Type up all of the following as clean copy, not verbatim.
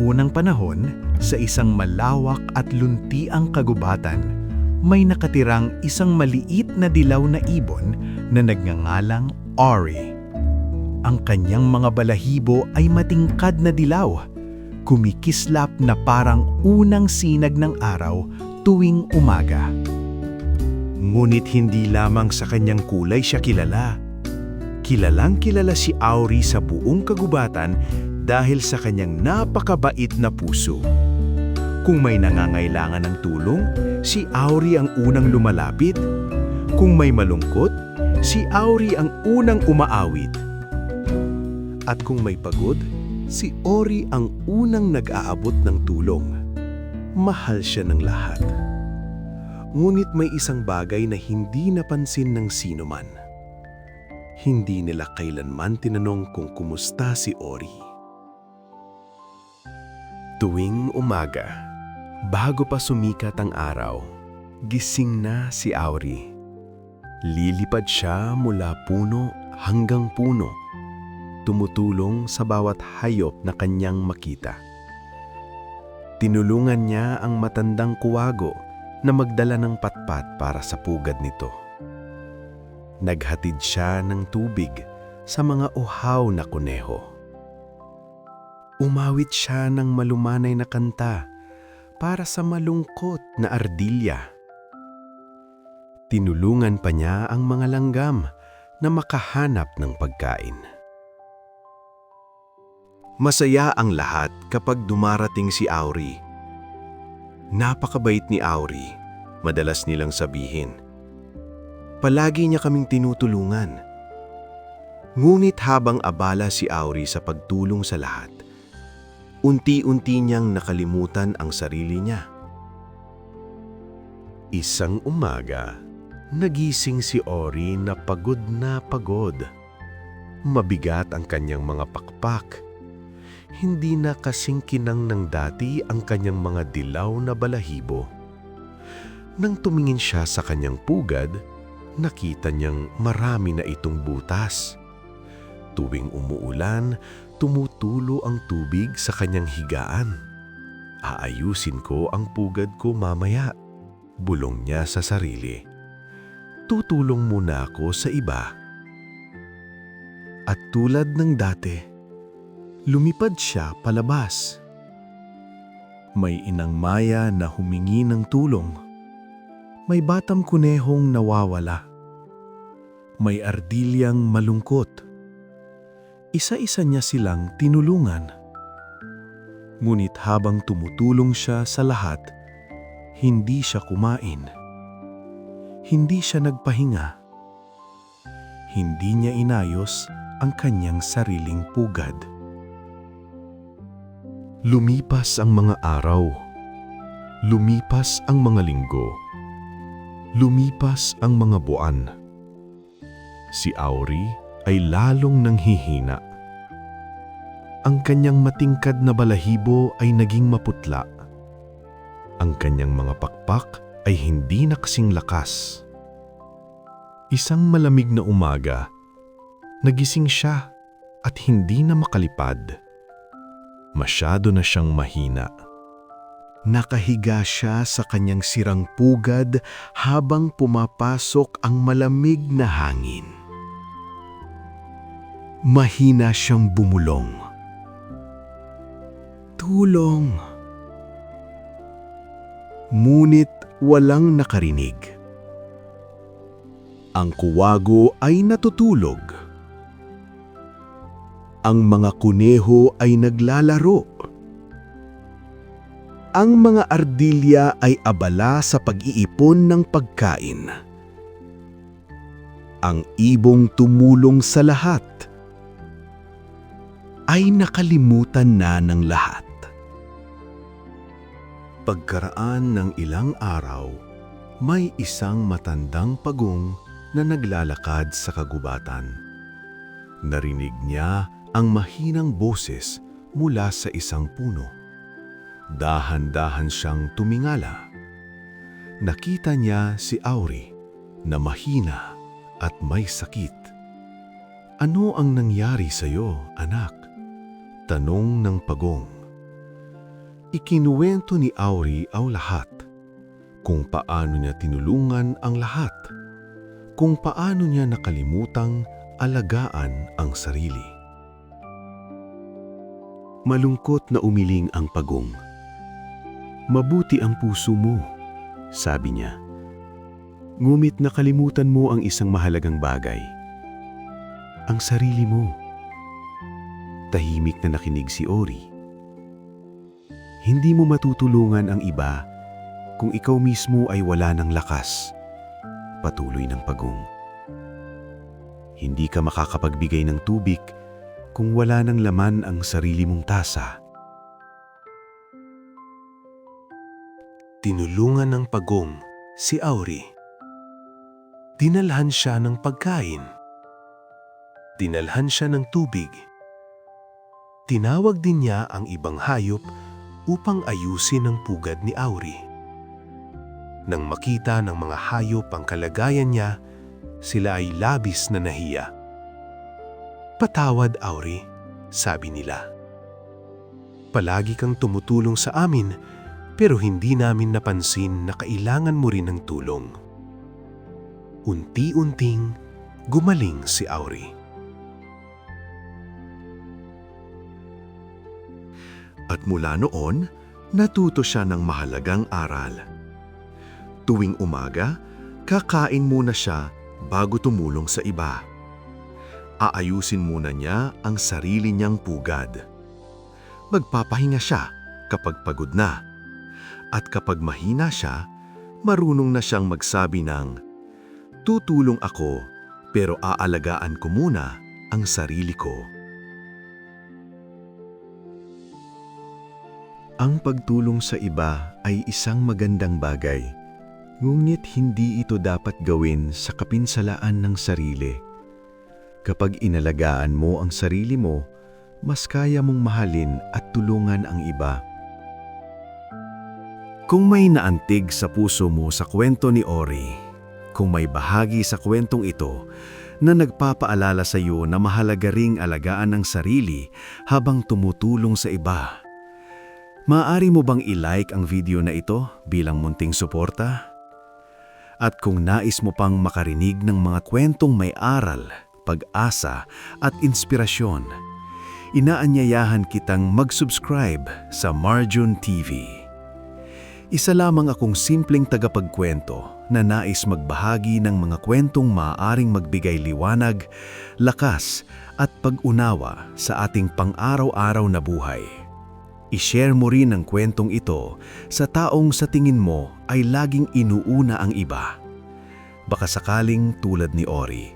unang panahon, sa isang malawak at luntiang kagubatan, may nakatirang isang maliit na dilaw na ibon na nagngangalang Ori. Ang kanyang mga balahibo ay matingkad na dilaw, kumikislap na parang unang sinag ng araw tuwing umaga. Ngunit hindi lamang sa kanyang kulay siya kilala. Kilalang-kilala si Auri sa buong kagubatan dahil sa kanyang napakabait na puso. Kung may nangangailangan ng tulong, si Auri ang unang lumalapit. Kung may malungkot, si Auri ang unang umaawit. At kung may pagod, si Ori ang unang nag-aabot ng tulong. Mahal siya ng lahat. Ngunit may isang bagay na hindi napansin ng sino man. Hindi nila kailanman tinanong kung kumusta si Ori. Tuwing umaga, bago pa sumikat ang araw, gising na si Auri. Lilipad siya mula puno hanggang puno, tumutulong sa bawat hayop na kanyang makita. Tinulungan niya ang matandang kuwago na magdala ng patpat para sa pugad nito. Naghatid siya ng tubig sa mga uhaw na kuneho. Umawit siya ng malumanay na kanta para sa malungkot na ardilya. Tinulungan pa niya ang mga langgam na makahanap ng pagkain. Masaya ang lahat kapag dumarating si Auri. Napakabait ni Auri, madalas nilang sabihin. Palagi niya kaming tinutulungan. Ngunit habang abala si Auri sa pagtulong sa lahat, unti-unti niyang nakalimutan ang sarili niya. Isang umaga, nagising si Ori na pagod na pagod. Mabigat ang kanyang mga pakpak. Hindi na kasing kinang ng dati ang kanyang mga dilaw na balahibo. Nang tumingin siya sa kanyang pugad, nakita niyang marami na itong butas. Tuwing umuulan, tumutulo ang tubig sa kanyang higaan. Aayusin ko ang pugad ko mamaya, bulong niya sa sarili. Tutulong muna ako sa iba. At tulad ng dati, lumipad siya palabas. May inang Maya na humingi ng tulong. May batang kunehong nawawala. May ardilyang malungkot. Isa-isa niya silang tinulungan. Ngunit habang tumutulong siya sa lahat, hindi siya kumain. Hindi siya nagpahinga. Hindi niya inayos ang kanyang sariling pugad. Lumipas ang mga araw. Lumipas ang mga linggo. Lumipas ang mga buwan. Si Auri ay lalong nanghihina. Ang kanyang matingkad na balahibo ay naging maputla. Ang kanyang mga pakpak ay hindi na kasing lakas. Isang malamig na umaga, nagising siya at hindi na makalipad. Masyado na siyang mahina. Nakahiga siya sa kanyang sirang pugad habang pumapasok ang malamig na hangin. Mahina siyang bumulong. Tulong! Ngunit walang nakarinig. Ang kuwago ay natutulog. Ang mga kuneho ay naglalaro. Ang mga ardilya ay abala sa pag-iipon ng pagkain. Ang ibong tumulong sa lahat ay nakalimutan na ng lahat. Pagkaraan ng ilang araw, may isang matandang pagong na naglalakad sa kagubatan. Narinig niya ang mahinang boses mula sa isang puno. Dahan-dahan siyang tumingala. Nakita niya si Auri na mahina at may sakit. "Ano ang nangyari sa iyo, anak?" tanong ng pagong. Ikinuwento ni Auri ang lahat. Kung paano niya tinulungan ang lahat. Kung paano niya nakalimutang alagaan ang sarili. Malungkot na umiling ang pagong. Mabuti ang puso mo, sabi niya. Ngunit nakalimutan mo ang isang mahalagang bagay. Ang sarili mo. Tahimik na nakinig si Ori. Hindi mo matutulungan ang iba kung ikaw mismo ay wala ng lakas. Patuloy ng pagong. Hindi ka makakapagbigay ng tubig kung wala ng laman ang sarili mong tasa. Tinulungan ng pagong si Auri. Dinalhan siya ng pagkain. Dinalhan siya ng tubig. Tinawag din niya ang ibang hayop upang ayusin ang pugad ni Auri. Nang makita ng mga hayop ang kalagayan niya, sila ay labis na nahiya. Patawad, Auri, sabi nila. Palagi kang tumutulong sa amin, pero hindi namin napansin na kailangan mo rin ng tulong. Unti-unting gumaling si Auri. At mula noon, natuto siya ng mahalagang aral. Tuwing umaga, kakain muna siya bago tumulong sa iba. Aayusin muna niya ang sarili niyang pugad. Magpapahinga siya kapag pagod na. At kapag mahina siya, marunong na siyang magsabi ng, "Tutulong ako, pero aalagaan ko muna ang sarili ko." Ang pagtulong sa iba ay isang magandang bagay. Ngunit hindi ito dapat gawin sa kapinsalaan ng sarili. Kapag inalagaan mo ang sarili mo, mas kaya mong mahalin at tulungan ang iba. Kung may naantig sa puso mo sa kwento ni Ori, kung may bahagi sa kwentong ito na nagpapaalala sa iyo na mahalaga ring alagaan ang sarili habang tumutulong sa iba, maaari mo bang i-like ang video na ito bilang munting suporta? At kung nais mo pang makarinig ng mga kwentong may aral, pag-asa at inspirasyon, inaanyayahan kitang mag-subscribe sa Marjun TV. Isa lamang akong simpleng tagapagkwento na nais magbahagi ng mga kwentong maaaring magbigay liwanag, lakas at pag-unawa sa ating pang-araw-araw na buhay. I-share mo rin ang kwentong ito sa taong sa tingin mo ay laging inuuna ang iba. Baka sakaling tulad ni Ori,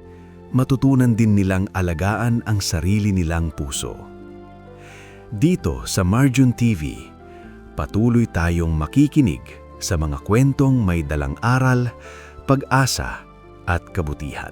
matutunan din nilang alagaan ang sarili nilang puso. Dito sa Marjun TV, patuloy tayong makikinig sa mga kwentong may dalang aral, pag-asa at kabutihan.